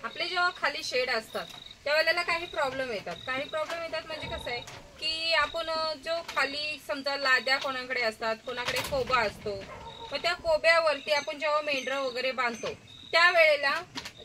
आपले जेव्हा खाली शेड असतात त्यावेळेला काही प्रॉब्लेम येतात म्हणजे कसं आहे की आपण जो खाली समजा लाद्या कोणाकडे असतात, कोणाकडे कोबा असतो, मग त्या कोब्यावरती आपण जेव्हा मेंढरं वगैरे बांधतो त्यावेळेला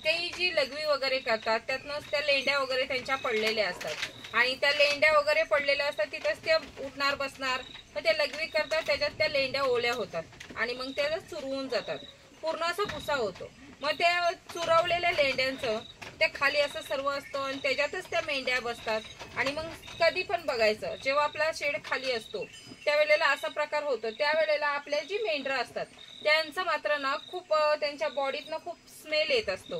ते जी लघवी वगैरे करतात त्यातनंच त्या लेंड्या वगैरे त्यांच्या पडलेल्या असतात आणि त्या लेंड्या वगैरे पडलेल्या असतात तिथंच ते उठणार बसणार, मग ते लघवी करतात त्याच्यात त्या लेंड्या ओल्या होतात आणि मग त्या चुरवून जातात, पूर्ण असा भुसा होतो। मग त्या चुरवलेल्या लेंड्यांचं त्या खाली असं सर्व असतं आणि त्याच्यातच त्या मेंढ्या बसतात आणि मग कधी पण बघायचं जेव्हा आपला शेड खाली असतो त्यावेळेला असा प्रकार होतो। त्यावेळेला आपल्या जी मेंढरं असतात त्यांचं मात्र ना खूप त्यांच्या बॉडीतनं खूप स्मेल येत असतो,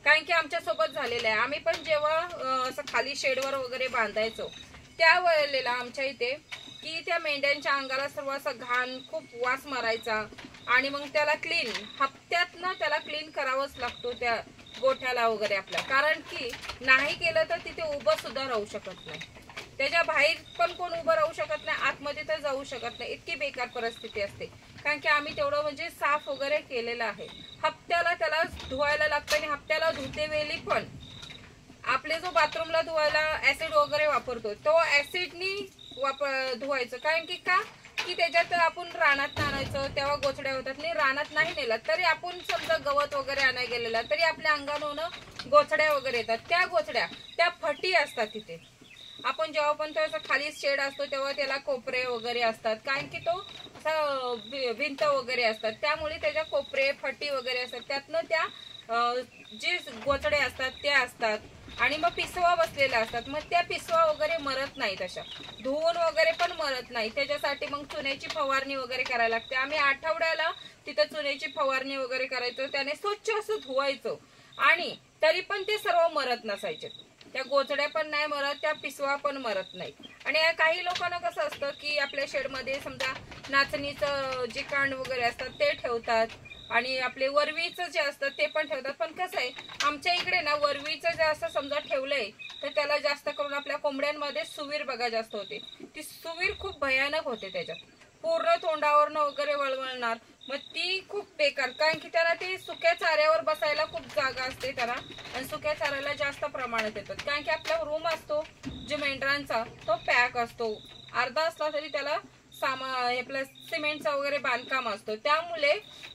कारण की आमच्या सोबत झालेलं आहे। आम्ही पण जेव्हा असं खाली शेडवर वगैरे बांधायचो त्यावेळेला आमच्या इथे की त्या मेंढ्यांच्या अंगाला सर्व असं घाण खूप वास मारायचा आणि मग त्याला क्लीन हप्त्यातनं त्याला क्लीन करावंच लागतो त्या गोठ्याला वगैरे आपल्या, कारण की नाही केलं तर तिथे उभं सुद्धा राहू शकत नाही, त्याच्या बाहेर पण कोण उभं राहू शकत नाही, आतमध्ये तर जाऊ शकत नाही, इतकी बेकार परिस्थिती असते। कारण की आम्ही तेवढं म्हणजे साफ वगैरे केलेलं आहे, हप्त्याला त्याला धुवायला लागतं आणि हप्त्याला धुते वेळी पण आपले जो बाथरूमला धुवायला ऍसिड वगैरे वापरतो तो ऍसिडनी धुवायचं, कारण की का की त्याच्यात आपण रानात आणायचं तेव्हा गोचड्या होतात, नाही रानात नाही नेला तरी आपण समजा गवत वगैरे आणायला गेलेला तरी आपल्या अंगानं गोचड्या वगैरे येतात, त्या गोचड्या त्या फटी असतात तिथे। आपण जेव्हा पण त्याचा खाली शेड असतो तेव्हा त्याला कोपरे वगैरे असतात, कारण की तो असा भिंत वगैरे असतात त्यामुळे त्याच्या कोपरे फटी वगैरे असतात, त्यातनं त्या जे गोचडे असतात ते असतात आणि मग पिसवा बसलेला असतात, मग त्या पिसवा वगैरे मरत नाही, तशा धुवून वगैरे पण मरत नाही, त्याच्यासाठी मग चुन्याची फवारणी वगैरे करायला लागते। आम्ही आठवड्याला तिथं चुन्याची फवारणी वगैरे करायचो, त्याने स्वच्छ असं धुवायचो आणि तरी पण ते सर्व मरत नसायचे, त्या गोचड्या पण नाही मरत, त्या पिसवा पण मरत नाही। आणि काही लोकांना कसं असतं की आपल्या शेडमध्ये समजा नाचणीचं जे कांड वगैरे असतात ते ठेवतात आणि आपले वरवीचं जे असतं ते पण ठेवतात, पण कसं आहे आमच्या इकडे ना वरवीचं जे असं समजा ठेवलंय तर त्याला जास्त करून आपल्या कोंबड्यांमध्ये सुवीर बघा जास्त होते, ती सुवीर खूप भयानक होते, त्याच्यात पूर्ण तोंडावरनं वगैरे वळवळणार, मग ती खूप बेकार, कारण की त्याला ती सुक्या चाऱ्यावर बसायला खूप जागा असते त्याला आणि सुक्या चाऱ्याला जास्त प्रमाणात येतात, कारण की आपला रूम असतो जो मेंढरांचा तो पॅक असतो, अर्धा असला तरी त्याला आपलं सिमेंटचा वगैरे बांधकाम असतो, त्यामुळे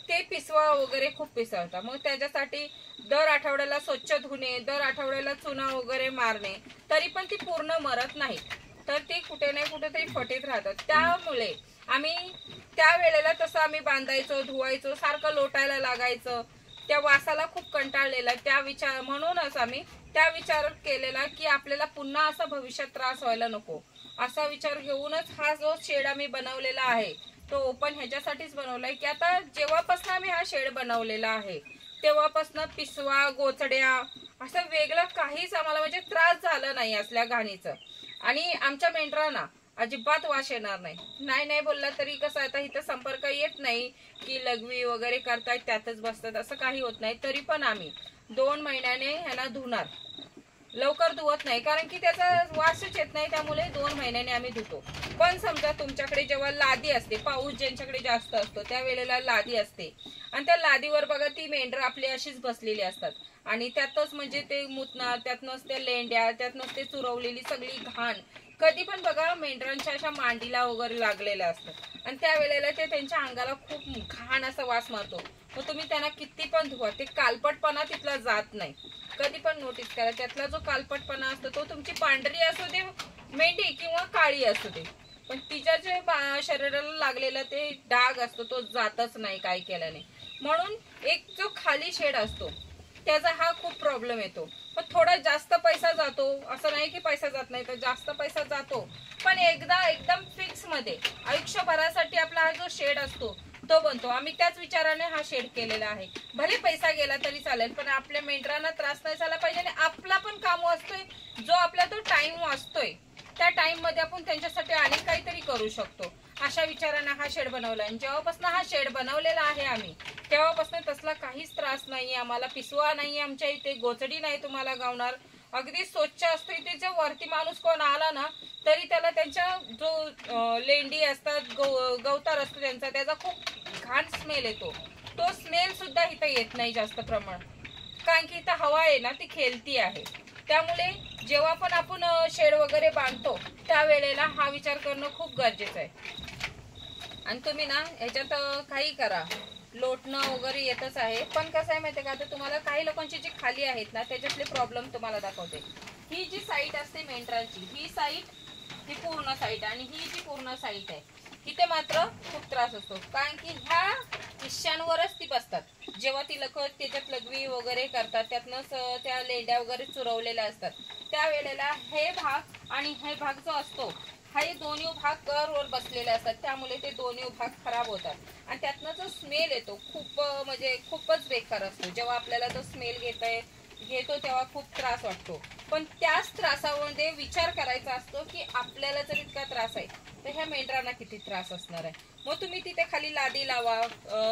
ते पिसवा वगैरे खूप पिसवतात। मग त्याच्यासाठी दर आठवड्याला स्वच्छ धुणे, दर आठवड्याला चुना वगैरे मारणे, तरी पण ती पूर्ण मरत नाही, तर ते कुठे नाही कुठेतरी फटीत राहतात। त्यामुळे आम्ही त्या वेळेला तसं आम्ही बांधायचो, धुवायचो, सारखं लोटायला लागायचं, त्या वासाला खूप कंटाळलेला, त्या विचार म्हणूनच आम्ही त्या विचार केलेला की आपल्याला पुन्हा असा भविष्यात त्रास व्हायला नको, असा विचार घेऊनच हा जो शेड आम्ही बनवलेला आहे तो ओपन ह्याच्यासाठीच बनवलाय की आता जेव्हापासून आम्ही हा शेड बनवलेला आहे तेव्हापासून पिसवा गोचड्या असं वेगळं काहीच आम्हाला म्हणजे त्रास झाला नाही असल्या घाणीचं, आणि आमच्या मेंढरांना अजिबात वास येणार नाही बोलला तरी कसं आता इथं संपर्क येत नाही की लघवी वगैरे करतायत त्यातच बसतात असं काही होत नाही, तरी पण आम्ही 2 महिन्याने ह्याला धुणार, लवकर धुवत नाही कारण की त्याचा वासच येत नाही, त्यामुळे 2 महिन्याने आम्ही धुतो। पण समजा तुमच्याकडे जेव्हा लादी असते, पाऊस ज्यांच्याकडे जास्त असतो त्यावेळेला लादी असते आणि त्या लादीवर बघा ती मेंढर आपली अशीच बसलेली असतात आणि त्यातच म्हणजे ते मुतणार, त्यातनंच त्या लेंड्या, त्यातनंच ते चुरवलेली सगळी घाण कधी पण बघा मेंढरांच्या अशा मांडीला वगैरे लागलेलं असतं आणि त्यावेळेला ते त्यांच्या अंगाला खूप घाण असा वास मारतो, मग तुम्ही त्यांना किती पण धुवा ते कालपटपणा तिथला जात नाही, कधी पण नोटीस करा, त्यातला जो कालपटपणा असतो तो तुमची पांढरी असू दे मेंढी किंवा काळी असू दे, पण तिच्या जे शरीराला लागलेला ते डाग असतो तो जातच नाही काय केल्याने। म्हणून एक जो खाली शेड असतो त्याचा हा खूप प्रॉब्लेम येतो, पण थोडा जास्त पैसा जातो, असं नाही की पैसा जात नाही, तर जास्त पैसा जातो, पण एकदा एकदम फिक्स मध्ये आयुष्यभरासाठी आपला हा जो शेड असतो तो बनतो। आम्ही त्याच विचाराने हा शेड केलेला आहे, भले पैसा गेला तरी चालेल पण आपल्या मेंढरांना त्रास नाही झाला पाहिजे आणि आपला पण काम वाचतोय, जो आपला तो टाइम वाचतोय त्या टाइम मध्ये आपण त्यांच्यासाठी अनेक काहीतरी करू शकतो, अशा विचाराने हा शेड बनवला। आणि जेव्हापासून हा शेड बनवलेला आहे आम्ही तेव्हापासून तसला काहीच त्रास नाही, आम्हाला पिसवा नाही, आमच्या इथे गोचडी नाही तुम्हाला गावणार, अगदी स्वच्छ असतो। इथे जो वरती माणूस कोण आला ना तरी त्याला त्यांच्या जो लेंडी असतात गवतार असतो त्याचा खूप घाण स्मेल येतो, तो स्मेल सुद्धा इथे येत नाही जास्त प्रमाणात, कारण की इथं हवा आहे ना ती खेळती आहे. त्यामुळे जेव्हा पण आपण शेड वगैरे बांधतो त्यावेळेला हा विचार करणं खूप गरजेचं आहे. आणि तुम्ही ना ह्याच्यात काही करा, लोटणं वगैरे येतच आहे. पण कसं आहे माहिती आहे का, आता तुम्हाला काही लोकांची जी खाली आहेत ना त्याच्यातले प्रॉब्लेम तुम्हाला दाखवते. ही जी साईट असते मेंढरांची, ही साईट, ही पूर्ण साईट आणि ही जी पूर्ण साईट आहे इथे मात्र खूप त्रास असतो. कारण की ह्या हिश्श्यांवरच ती बसतात. जेव्हा ती त्याच्यात लघवी वगैरे करतात, त्यातनंच त्या लेंड्या वगैरे चुरवलेल्या असतात, त्यावेळेला हे भाग आणि हे भाग जो असतो हे दोन्ही भाग करवर बसलेले असतात. त्यामुळे ते दोन्ही भाग खराब होतात आणि त्यातनं जो स्मेल येतो खूप म्हणजे खूपच बेकार असतो. जेव्हा आपल्याला तो स्मेल घेतो तेव्हा खूप त्रास वाटतो. पण त्याच त्रासामध्ये विचार करायचा असतो की आपल्याला जर इतका त्रास आहे तर ह्या मेंढरांना किती त्रास असणार आहे. मग तुम्ही तिथे खाली लादी लावा,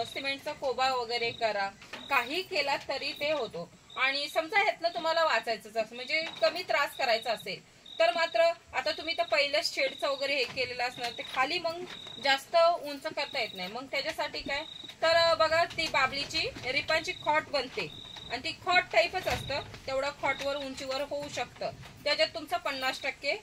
सिमेंटचा कोबा वगैरे करा, काही केला तरी ते होतो. आणि समजा ह्यातनं तुम्हाला वाचायचंच असं म्हणजे कमी त्रास करायचा असेल तर मात्र आता तुम्ही तर पहिलं शेडचं वगैरे हे केलेलं असणार, ते खाली मग जास्त उंच करता येत नाही. मग त्याच्यासाठी काय तर बघा, ती बाबलीची रिपांची खॉट बनते आणि ती खॉट टाईपच असतं. तेवढं खॉटवर उंचीवर होऊ शकतं. त्याच्यात तुमचं 50%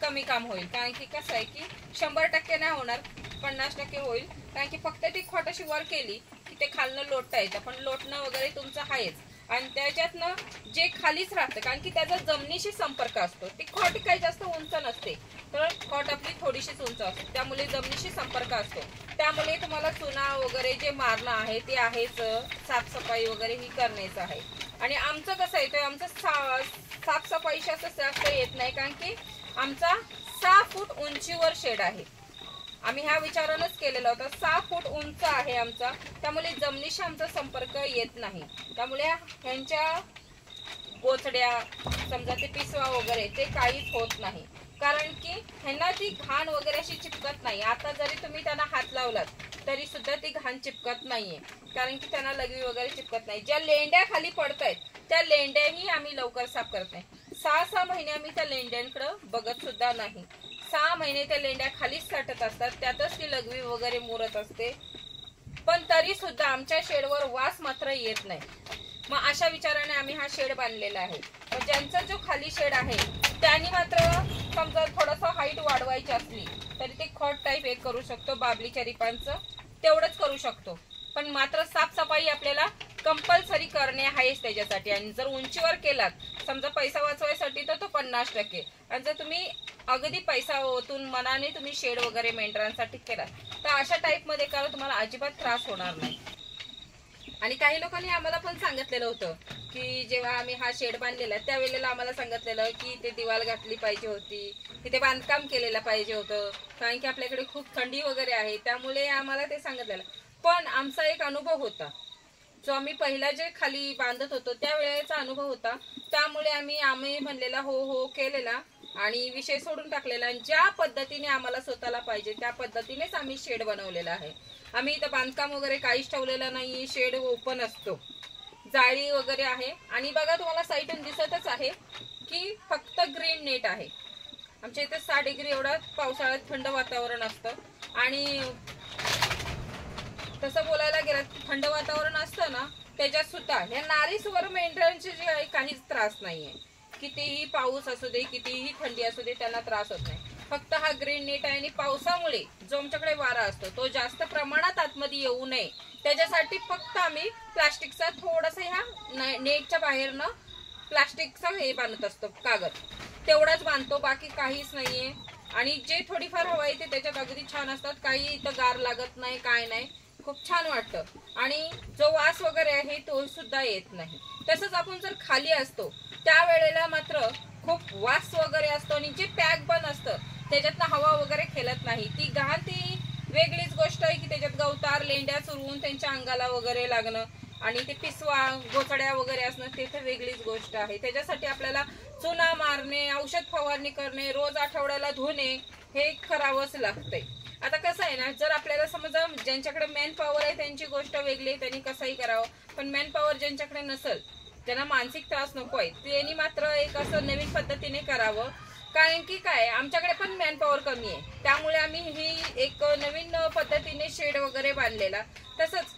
कमी काम होईल. कारण की कसं आहे की 100% नाही होणार, 50% होईल. कारण की फक्त ती खॉट अशी वर केली की ते खालनं लोटता येतं. पण लोटणं वगैरे तुमचं आहेच. आणि त्याच्यातनं जे खालीच राहतं कारण की त्याचा जमिनीशी संपर्क असतो. ती खॉट काही जास्त उंच नसते, तर खॉट आपली थोडीशीच उंच असते, त्यामुळे जमिनीशी संपर्क असतो. त्यामुळे तुम्हाला चुना वगैरे जे मारणं आहे ते आहेच, साफसफाई वगैरे ही करण्याचं आहे. आणि आमचं कसं आहे, तर आमचं साफसफाईशी असं जास्त येत नाही. कारण की आमचा 6 फूट उंचीवर शेड आहे. आम्ही ह्या विचारानंच केलेला होता. 6 फूट उंच आहे आमचा, त्यामुळे जमिनीशी आमचा संपर्क येत नाही. त्यामुळे ह्यांच्या गोचड्या समजा ते पिसवा वगैरे ते काहीच होत नाही. कारण की ह्यांना ती घाण वगैरे अशी चिपकत नाही. आता जरी तुम्ही त्यांना हात लावलात तरी सुद्धा ती घाण चिपकत नाहीये, कारण की त्यांना लघवी वगैरे चिपकत नाही. ज्या लेंड्या खाली पडतायत त्या लेंड्याही आम्ही लवकर साफ करत नाही. 6 महिने आम्ही त्या लेंड्यांकडे बघत सुद्धा नाही. 6 महिने त्या लेंड्या खालीच साठत असतात, त्यातच ती लघवी वगैरे मुरत असते. पण तरी सुद्धा आमच्या शेडवर वास मात्र येत नाही. मग अशा विचाराने आम्ही हा शेड बांधलेला आहे. पण ज्यांचा जो खाली शेड आहे त्यांनी मात्र समजा थोडंसं हाईट वाढवायची असली तरी ते खॉट टाईप एक करू शकतो, बाबलीच्या रिपांचं तेवढंच करू शकतो. पण मात्र साफसफाई आपल्याला कंपल्सरी करणे आहेच त्याच्यासाठी. आणि जर उंचीवर केलात समजा पैसा वाचवायसाठी तर तो 50%, आणि जर तुम्ही अगदी पैसा ओतून मनाने तुम्ही शेड वगैरे मेंढरांसाठी केलात तर अशा टाईप मध्ये करा, तुम्हाला अजिबात त्रास होणार नाही. आणि काही लोकांनी आम्हाला पण सांगितलेलं होतं की जेव्हा आम्ही हा शेड बांधलेला त्यावेळेला आम्हाला सांगितलेलं की ते दिवाल घातली पाहिजे होती, तिथे बांधकाम केलेलं पाहिजे होतं, कारण की आपल्याकडे खूप थंडी वगैरे आहे, त्यामुळे आम्हाला ते सांगितलेलं. पण आमचा एक अनुभव होता, जो आम्ही पहिला जे खाली बांधत होतो त्यावेळेचा अनुभव होता, त्यामुळे आम्ही म्हणलेला हो केलेला आणि विषय सोडून टाकलेला. आणि ज्या पद्धतीने आम्हाला स्वतःला पाहिजे त्या पद्धतीनेच आम्ही शेड बनवलेला आहे. आम्ही इथं बांधकाम वगैरे काहीच ठेवलेलं नाही, शेड ओपन असतो, जाळी वगैरे आहे. आणि बघा तुम्हाला साईटून दिसतच आहे की फक्त ग्रीन नेट आहे. आमच्या इथे 6 डिग्री एवढा पावसाळ्यात थंड वातावरण असतं. आणि तसं बोलायला गेलं थंड वातावरण असतं ना त्याच्यात सुद्धा ह्या नारीस्वर मेंढरांचे जे आहे काहीच त्रास नाहीये. कितीही पाऊस असू दे, कितीही थंडी असू दे, त्यांना त्रास होत नाही. फक्त हा ग्रीन नेट आहे. आणि पावसामुळे जो आमच्याकडे वारा असतो तो जास्त प्रमाणात आतमध्ये येऊ नये त्याच्यासाठी फक्त आम्ही प्लास्टिकचा थोडासा ह्या नेटच्या बाहेरनं प्लास्टिकचा हे बांधत असतो, कागद तेवढाच बांधतो, बाकी काहीच नाहीये. आणि जे थोडीफार हवा येते त्याच्यात अगदी छान असतात, काही इथं गार लागत नाही, काय नाही, खूप छान वाटतं. आणि जो वास वगैरे आहे तो सुद्धा येत नाही. तसंच आपण जर खाली असतो त्यावेळेला मात्र खूप वास वगैरे असतो. आणि जे पॅक बन असतं त्याच्यातनं हवा वगैरे खेळत नाही, ती घाण ती वेगळीच गोष्ट आहे की त्याच्यात गवतार लेंड्या चुरवून त्यांच्या अंगाला वगैरे लागणं आणि ते पिसवा गोचड्या वगैरे असणं ते तर वेगळीच गोष्ट आहे. त्याच्यासाठी आपल्याला चुना मारणे, औषध फवारणी करणे, रोज आठवड्याला धुणे हे करावंच लागतंय. आता कसं आहे ना, जर आपल्याला समजा ज्यांच्याकडे मॅन पॉवर आहे त्यांची गोष्ट वेगळी, त्यांनी कसंही करावं. पण मॅन पॉवर ज्यांच्याकडे नसेल, त्यांना मानसिक त्रास नको आहे, त्यांनी मात्र एक असं नवीन पद्धतीने करावं कारण की काय आमच्याकडे पण मॅनपॉवर कमी आहे, त्यामुळे आम्ही ही एक नवीन पद्धतीने शेड वगैरे बांधलेला. तसंच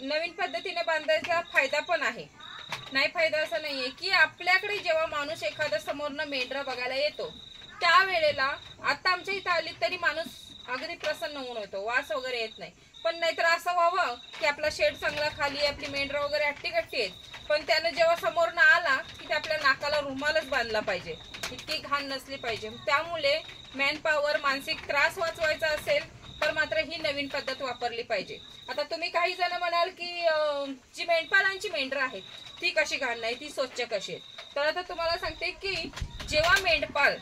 नवीन पद्धतीने बांधायचा फायदा पण आहे, नाही फायदा असं नाहीये की आपल्याकडे जेव्हा माणूस एखादा समोरनं मेंढरं बघायला येतो त्यावेळेला, आता आमच्या इथं आली तरी माणूस अगदी प्रसन्न होऊन होतो, वास वगैरे येत नाही. पण नाहीतर असं व्हावं की आपला शेड चांगला खाली, आपली मेंढरं वगैरे हट्टीकट्टी आहेत, पण त्यानं जेव्हा समोरनं आला की ते आपल्या नाकाला रुमालच बांधला पाहिजे, इतकी घाण नसली पाहिजे. त्यामुळे मॅनपॉवर, मानसिक त्रास वाचवायचा असेल तर मात्र ही नवीन पद्धत वापरली पाहिजे. आता तुम्ही काही जण म्हणाल की जी मेंढपालांची मेंढरं आहेत ती कशी घाण नाही, ती स्वच्छ कशी आहेत. तर आता तुम्हाला सांगते की जेव्हा मेंढपाल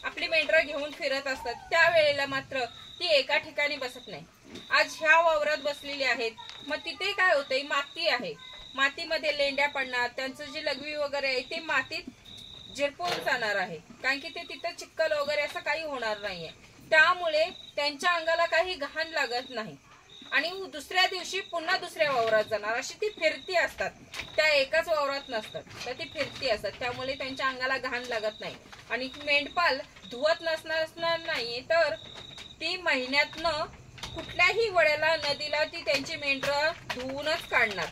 आपली मेंढरं घेऊन फिरत असतात त्यावेळेला मात्र ती एका ठिकाणी बसत नाही. आज ह्या वावरात बसलेली आहेत, मग तिथे काय होतंय, माती आहे, मातीमध्ये लेंड्या पडणार, त्यांचं जे लघवी वगैरे आहे ते मातीत झिरपून जाणार आहे, कारण की ते तिथं चिखल वगैरे असं काही होणार नाहीये. त्यामुळे त्यांच्या अंगाला काही घाण लागत नाही आणि दुसऱ्या दिवशी पुन्हा दुसऱ्या वावरात जाणार. अशी ती फिरती असतात, त्या एकाच वावरात नसतात, तर ती फिरती असतात, त्यामुळे त्यांच्या अंगाला घाण लागत नाही. आणि मेंढपाल धुवत नसणार नाही तर ती महिन्यातनं कुठल्याही वड्याला, नदीला ती त्यांची मेंढरं धुवूनच काढणार,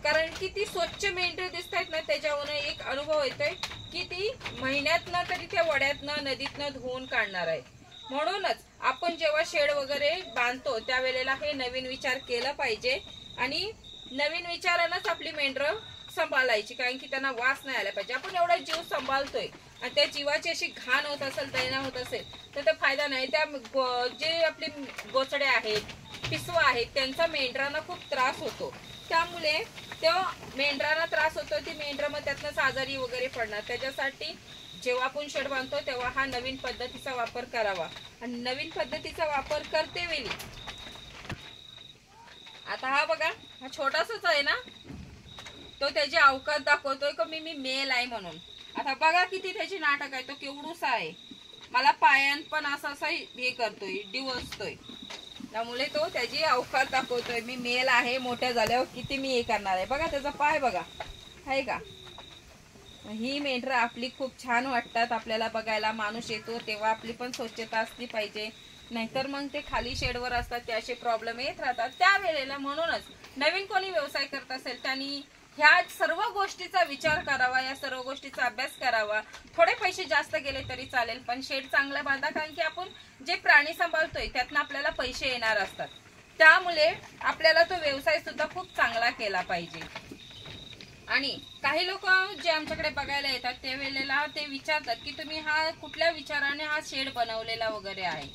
कारण की ती स्वच्छ मेंढरं दिसतात ना, त्याच्यावरून एक अनुभव येतोय की ती महिन्यातनं तरी त्या वड्यातनं, नदीतनं धुवून काढणार आहे. म्हणूनच आपण जेव्हा शेड वगैरे बांधतो त्यावेळेला हे नवीन विचार केला पाहिजे आणि नवीन विचारानंच आपली मेंढरं सांभाळायची, कारण की त्यांना वास नाही आला पाहिजे. आपण एवढा जीव सांभाळतोय आणि त्या जीवाची अशी घाण होत असेल, दैना होत असेल तर ते फायदा नाही. त्या जे आपले गोचडे आहेत, पिसवा आहेत, त्यांचा मेंढरांना खूप त्रास होतो. त्यामुळे तेव्हा मेंढरांना त्रास होतो, ती मेंढरं मग त्यातनंच आजारी वगैरे पडणार. त्याच्यासाठी जेव्हा आपण शेड बांधतो तेव्हा हा नवीन पद्धतीचा वापर करावा. आणि नवीन पद्धतीचा वापर करते वेळी आता हा बघा, हा छोटासाच आहे ना, तो त्याची अवकात दाखवतोय का मी मेल आहे म्हणून. आता बघा किती त्याची नाटक आहे, तो केवढूसा आहे, मला पायान पण असं हे करतोय, डिवसतोय, त्यामुळे तो त्याची अवकात दाखवतोय, मी मेल आहे, मोठ्या झाल्यावर किती मी हे करणार आहे. बघा त्याचा पाय बघा, आहे का. ही मेंढरं आपली खूप छान वाटतात आपल्याला बघायला. माणूस येतो तेव्हा आपली पण स्वच्छता असली पाहिजे, नाहीतर मग ते खाली शेडवर असतात, ते असे प्रॉब्लेम येत राहतात त्यावेळेला. म्हणूनच नवीन कोणी व्यवसाय करत असेल त्यांनी ह्या सर्व गोष्टीचा विचार करावा, या सर्व गोष्टीचा अभ्यास करावा. थोडे पैसे जास्त गेले तरी चालेल, पण शेड चांगला बांधा, कारण की आपण जे प्राणी सांभाळतोय त्यातनं आपल्याला पैसे येणार असतात. त्यामुळे आपल्याला तो व्यवसाय सुद्धा खूप चांगला केला पाहिजे. आणि काही लोक जे आमच्याकडे बघायला येतात त्यावेळेला ते विचारतात की तुम्ही हा कुठल्या विचाराने हा शेड बनवलेला वगैरे आहे.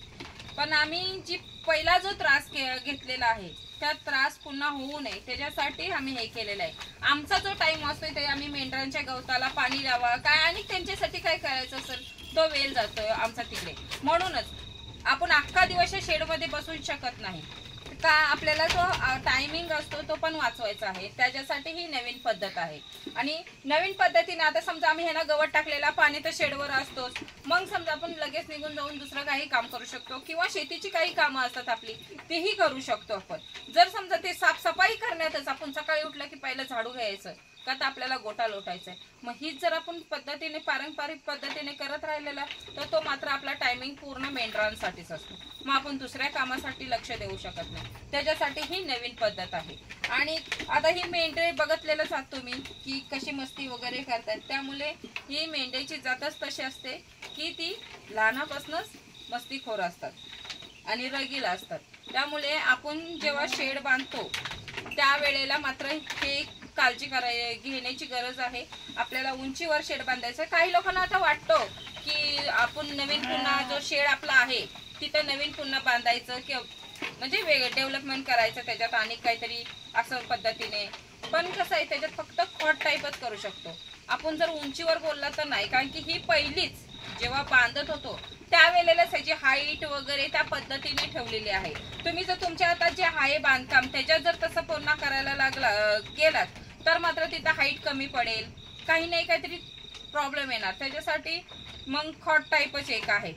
पण आम्ही जी पहिला जो त्रास घेतलेला आहे त्या त्रास पुन्हा होऊ नये त्याच्यासाठी आम्ही हे केलेलं आहे. आमचा जो टाइम असतोय ते आम्ही मेंढरांच्या गवताला पाणी लावा काय आणि त्यांच्यासाठी काय करायचं असेल तो वेळ जातोय आमचा तिकडे. म्हणूनच आपण अख्खा दिवस शेड मध्ये बसू शकत नाही का, आपल्याला जो टायमिंग असतो तो पण वाचवायचा आहे. त्याच्यासाठी ही नवीन पद्धत आहे. आणि नवीन पद्धतीने आता समजा आम्ही ह्याला गवत टाकलेला, पाणी तर शेडवर असतोच, मग समजा आपण लगेच निघून जाऊन दुसरं काही काम करू शकतो किंवा शेतीची काही कामं असतात आपली तेही करू शकतो आपण. जर समजा ते साफसफाई करण्यातच आपण सकाळी उठलं की पहिलं झाडू घ्यायचं का तर आपल्याला गोटा लोटायचा आहे, मग हीच जर आपण पद्धतीने पारंपरिक पद्धतीने करत राहिलेला तर तो मात्र आपला टायमिंग पूर्ण मेंढरांसाठीच असतो, मग आपण दुसऱ्या कामासाठी लक्ष देऊ शकत नाही. त्याच्यासाठी ही नवीन पद्धत आहे. आणि आता ही मेंढरे बघतलेलं जात तुम्ही की कशी मस्ती वगैरे करतात, त्यामुळे ही मेंढ्याची जातच तशी असते की ती लहानापासूनच मस्तीखोर असतात आणि रगील असतात. त्यामुळे आपण जेव्हा शेड बांधतो त्यावेळेला मात्र हे काळजी घेण्याची गरज आहे. आपल्याला उंचीवर शेड बांधायचं. काही लोकांना आता वाटतं की आपण नवीन पुन्हा जो शेड आपला आहे तिथं नवीन पुन्हा बांधायचं की म्हणजे डेव्हलपमेंट करायचं त्याच्यात आणि काहीतरी असं पद्धतीने, पण कसं आहे त्याच्यात फक्त खॉट टाईपच करू शकतो आपण. जर उंचीवर बोलला तर नाही, कारण की ही पहिलीच जेव्हा बांधत होतो त्यावेळेला त्याची हाईट वगैरे त्या पद्धतीने ठेवलेली आहे. तुम्ही जर तुमच्या आता जे आहे बांधकाम त्याच्यात जर तसं पूर्ण करायला गेलात तर मात्र तिथं हाईट कमी पडेल, काही नाही काहीतरी प्रॉब्लेम येणार. त्याच्यासाठी मग खॉट टाईपच एक आहे,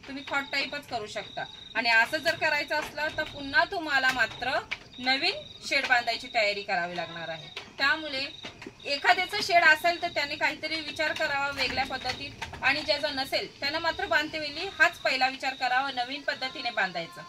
तुम्ही खॉट टाईपच करू शकता. आणि असं जर करायचं असलं तर पुन्हा तुम्हाला मात्र नवीन शेड बांधायची तयारी करावी लागणार आहे. त्यामुळे एखाद्याचं शेड असेल तर त्याने काहीतरी विचार करावा वेगळ्या पद्धतीत, आणि ज्याचं नसेल त्यानं मात्र बांधतेवेळी हाच पहिला विचार करावा, नवीन पद्धतीने बांधायचा.